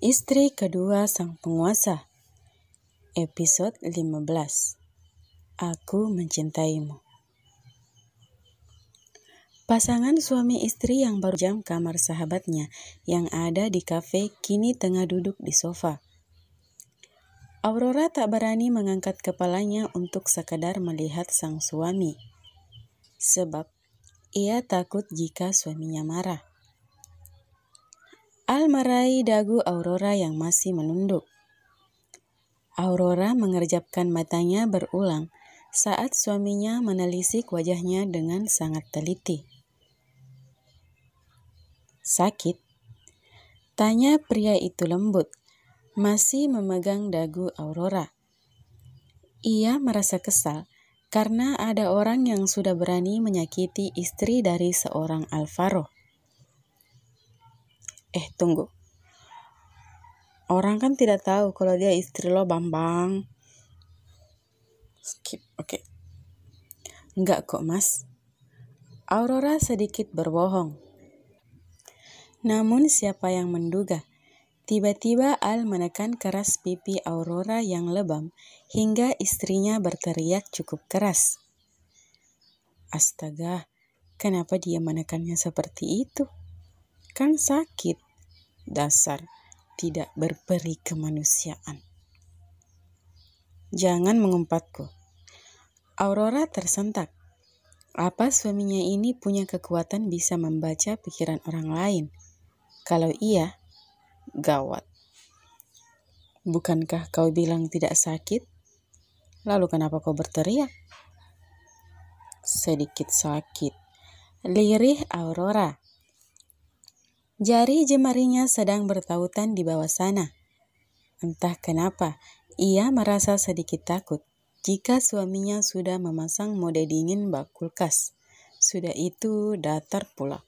Istri kedua sang penguasa. Episode 15. Aku mencintaimu. Pasangan suami istri yang baru jam kamar sahabatnya yang ada di kafe kini tengah duduk di sofa. Aurora tak berani mengangkat kepalanya untuk sekadar melihat sang suami. Sebab ia takut jika suaminya marah. Al meraih dagu Aurora yang masih menunduk. Aurora mengerjapkan matanya berulang saat suaminya menelisik wajahnya dengan sangat teliti. Sakit? Tanya pria itu lembut, masih memegang dagu Aurora. Ia merasa kesal karena ada orang yang sudah berani menyakiti istri dari seorang Alvaro. Tunggu. Orang kan tidak tahu kalau dia istri lo, Bambang. Skip, oke. Enggak kok, Mas. Aurora sedikit berbohong. Namun siapa yang menduga? Tiba-tiba Al menekan keras pipi Aurora yang lebam hingga istrinya berteriak cukup keras. Astaga, kenapa dia menekannya seperti itu? Kan sakit. Dasar tidak berperi kemanusiaan. Jangan mengumpatku. Aurora tersentak. Apa suaminya ini punya kekuatan bisa membaca pikiran orang lain? Kalau iya, gawat. Bukankah kau bilang tidak sakit? Lalu kenapa kau berteriak? Sedikit sakit. Lirih Aurora. Jari jemarinya sedang bertautan di bawah sana. Entah kenapa, ia merasa sedikit takut jika suaminya sudah memasang mode dingin bak kulkas. Sudah itu datar pula.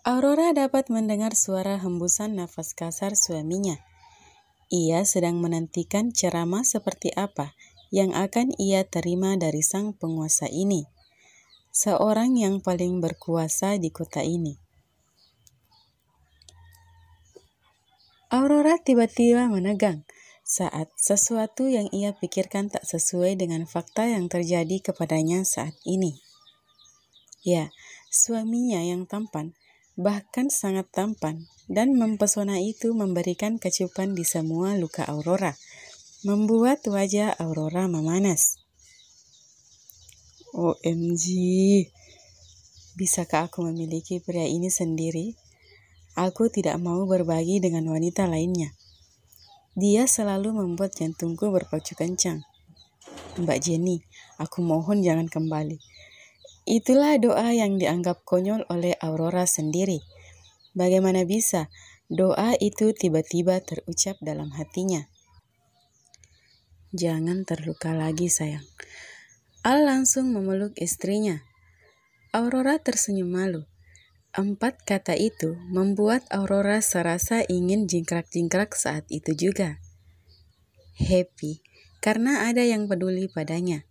Aurora dapat mendengar suara hembusan nafas kasar suaminya. Ia sedang menantikan ceramah seperti apa yang akan ia terima dari sang penguasa ini. Seorang yang paling berkuasa di kota ini. Aurora tiba-tiba menegang saat sesuatu yang ia pikirkan tak sesuai dengan fakta yang terjadi kepadanya saat ini. Ya, suaminya yang tampan, bahkan sangat tampan dan mempesona itu memberikan kecupan di semua luka Aurora, membuat wajah Aurora memanas. OMG, bisakah aku memiliki pria ini sendiri? Aku tidak mau berbagi dengan wanita lainnya. Dia selalu membuat jantungku berpacu kencang. Mbak Jenny, aku mohon jangan kembali. Itulah doa yang dianggap konyol oleh Aurora sendiri. Bagaimana bisa doa itu tiba-tiba terucap dalam hatinya? Jangan terluka lagi, sayang. Al langsung memeluk istrinya. Aurora tersenyum malu. 4 kata itu membuat Aurora serasa ingin jingkrak-jingkrak saat itu juga. Happy karena ada yang peduli padanya.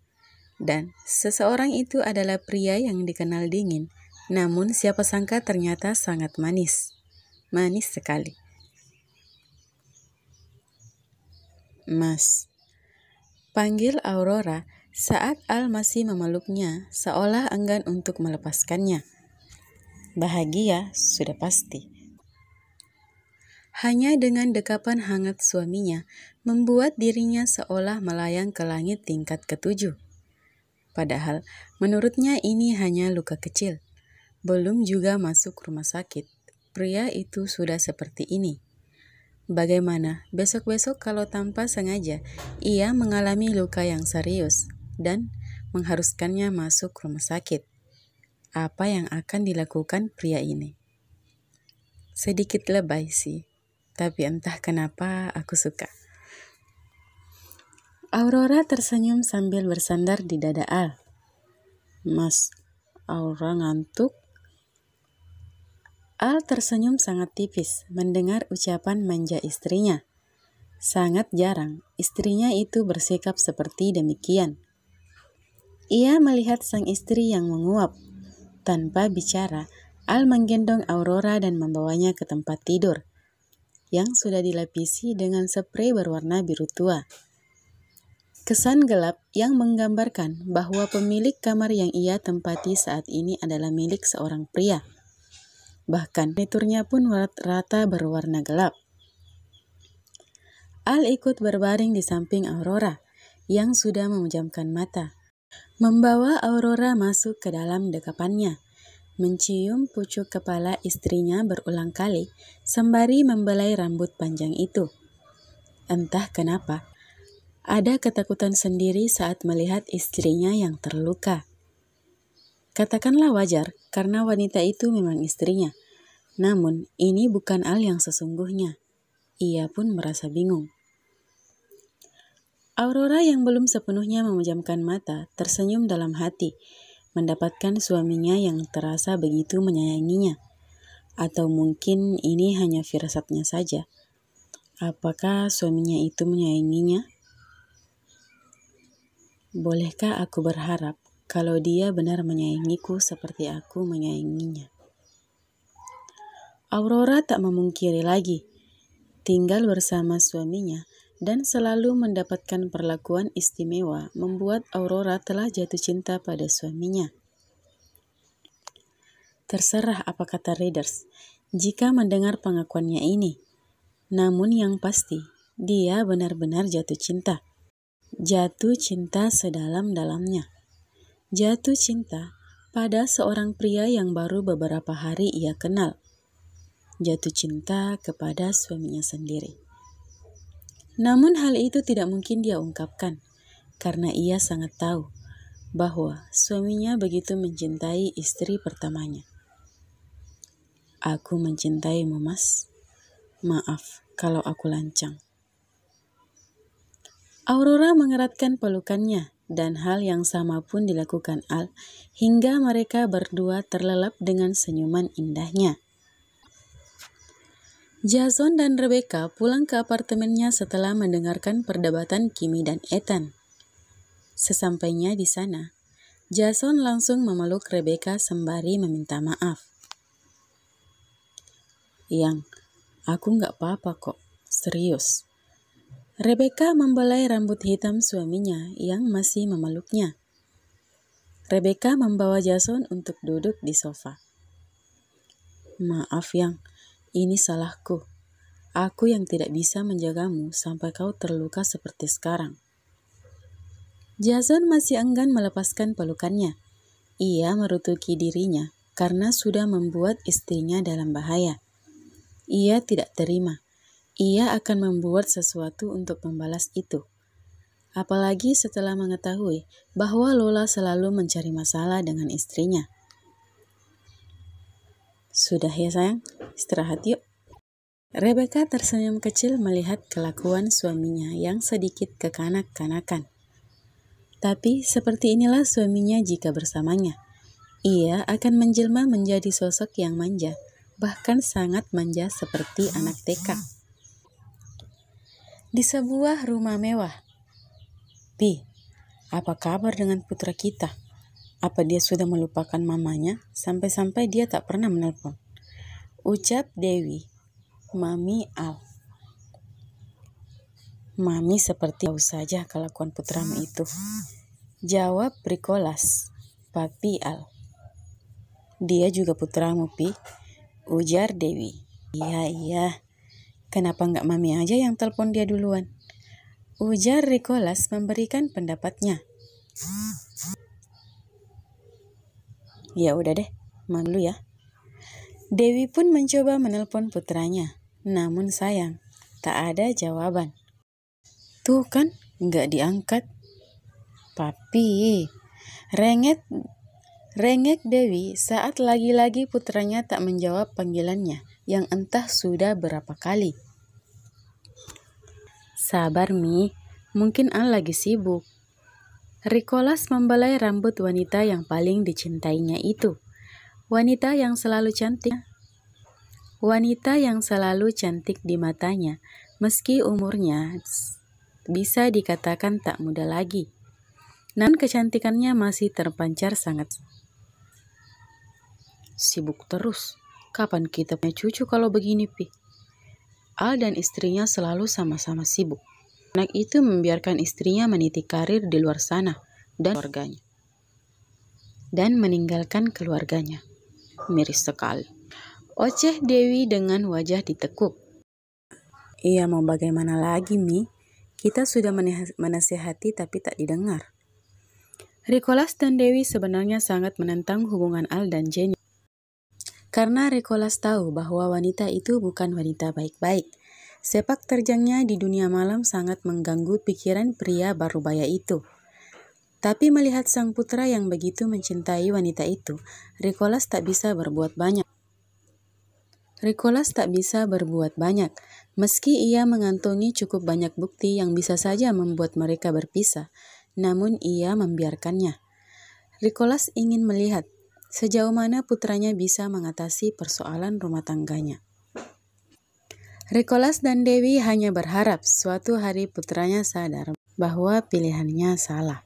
Dan seseorang itu adalah pria yang dikenal dingin, namun siapa sangka ternyata sangat manis. Manis sekali. Mas, panggil Aurora saat Al masih memeluknya seolah enggan untuk melepaskannya. Bahagia sudah pasti. Hanya dengan dekapan hangat suaminya membuat dirinya seolah melayang ke langit tingkat ke-7. Padahal menurutnya ini hanya luka kecil. Belum juga masuk rumah sakit. Pria itu sudah seperti ini. Bagaimana besok-besok kalau tanpa sengaja ia mengalami luka yang serius dan mengharuskannya masuk rumah sakit? Apa yang akan dilakukan pria ini? Sedikit lebay sih, tapi entah kenapa aku suka. Aurora tersenyum sambil bersandar di dada Al. Mas, Aurora ngantuk? Al tersenyum sangat tipis mendengar ucapan manja istrinya. Sangat jarang istrinya itu bersikap seperti demikian. Ia melihat sang istri yang menguap. Tanpa bicara, Al menggendong Aurora dan membawanya ke tempat tidur yang sudah dilapisi dengan sprei berwarna biru tua. Kesan gelap yang menggambarkan bahwa pemilik kamar yang ia tempati saat ini adalah milik seorang pria. Bahkan furniturnya pun rata berwarna gelap. Al ikut berbaring di samping Aurora yang sudah memejamkan mata. Membawa Aurora masuk ke dalam dekapannya, mencium pucuk kepala istrinya berulang kali sembari membelai rambut panjang itu. Entah kenapa, ada ketakutan sendiri saat melihat istrinya yang terluka. Katakanlah wajar karena wanita itu memang istrinya. Namun, ini bukan Al yang sesungguhnya. Ia pun merasa bingung. Aurora yang belum sepenuhnya memejamkan mata tersenyum dalam hati, mendapatkan suaminya yang terasa begitu menyayanginya. Atau mungkin ini hanya firasatnya saja. Apakah suaminya itu menyayanginya? Bolehkah aku berharap kalau dia benar menyayangiku seperti aku menyayanginya? Aurora tak memungkiri lagi, tinggal bersama suaminya dan selalu mendapatkan perlakuan istimewa membuat Aurora telah jatuh cinta pada suaminya. Terserah apa kata readers jika mendengar pengakuannya ini. Namun yang pasti, dia benar-benar jatuh cinta. Jatuh cinta sedalam-dalamnya. Jatuh cinta pada seorang pria yang baru beberapa hari ia kenal. Jatuh cinta kepada suaminya sendiri. Namun hal itu tidak mungkin dia ungkapkan, karena ia sangat tahu bahwa suaminya begitu mencintai istri pertamanya. Aku mencintaimu, Mas. Maaf kalau aku lancang. Aurora mengeratkan pelukannya, dan hal yang sama pun dilakukan Al, hingga mereka berdua terlelap dengan senyuman indahnya. Jason dan Rebecca pulang ke apartemennya setelah mendengarkan perdebatan Kimi dan Ethan. Sesampainya di sana, Jason langsung memeluk Rebecca sembari meminta maaf. Yang, aku nggak apa-apa kok, serius. Rebecca membelai rambut hitam suaminya yang masih memeluknya. Rebecca membawa Jason untuk duduk di sofa. Maaf Yang, ini salahku. Aku yang tidak bisa menjagamu sampai kau terluka seperti sekarang. Jason masih enggan melepaskan pelukannya. Ia merutuki dirinya karena sudah membuat istrinya dalam bahaya. Ia tidak terima. Ia akan membuat sesuatu untuk membalas itu. Apalagi setelah mengetahui bahwa Lola selalu mencari masalah dengan istrinya. Sudah ya sayang, istirahat yuk. Rebecca tersenyum kecil melihat kelakuan suaminya yang sedikit kekanak-kanakan. Tapi seperti inilah suaminya jika bersamanya. Ia akan menjelma menjadi sosok yang manja, bahkan sangat manja seperti anak TK. Di sebuah rumah mewah. Pi, apa kabar dengan putra kita? Apa dia sudah melupakan mamanya sampai-sampai dia tak pernah menelpon? Ucap Dewi, Mami Al. Mami seperti tahu saja kelakuan putramu itu. Jawab Brikolas, Papi Al. Dia juga putramu, Pi. Ujar Dewi. Iya. Kenapa nggak Mami aja yang telepon dia duluan? Ujar Brikolas memberikan pendapatnya. Ya udah deh, Mami dulu ya. Dewi pun mencoba menelpon putranya. Namun sayang, tak ada jawaban. Tuh kan, nggak diangkat. Papi, rengek Dewi saat lagi-lagi putranya tak menjawab panggilannya yang entah sudah berapa kali. Sabar Mi, mungkin Al lagi sibuk. Brikolas membelai rambut wanita yang paling dicintainya itu. Wanita yang selalu cantik di matanya, meski umurnya bisa dikatakan tak muda lagi. Namun kecantikannya masih terpancar sangat. Sibuk terus. Kapan kita punya cucu kalau begini, Pi? Al dan istrinya selalu sama-sama sibuk. Anak itu membiarkan istrinya meniti karir di luar sana dan keluarganya. Dan meninggalkan keluarganya. Miris sekali. Oceh Dewi dengan wajah ditekuk. Iya, mau bagaimana lagi, Mi? Kita sudah menasihati tapi tak didengar. Rikolas dan Dewi sebenarnya sangat menentang hubungan Al dan Jenny. Karena Rikolas tahu bahwa wanita itu bukan wanita baik-baik. Sepak terjangnya di dunia malam sangat mengganggu pikiran pria parubaya itu. Tapi melihat sang putra yang begitu mencintai wanita itu, Rikolas tak bisa berbuat banyak. Meski ia mengantongi cukup banyak bukti yang bisa saja membuat mereka berpisah, namun ia membiarkannya. Rikolas ingin melihat sejauh mana putranya bisa mengatasi persoalan rumah tangganya. Rikolas dan Dewi hanya berharap suatu hari putranya sadar bahwa pilihannya salah.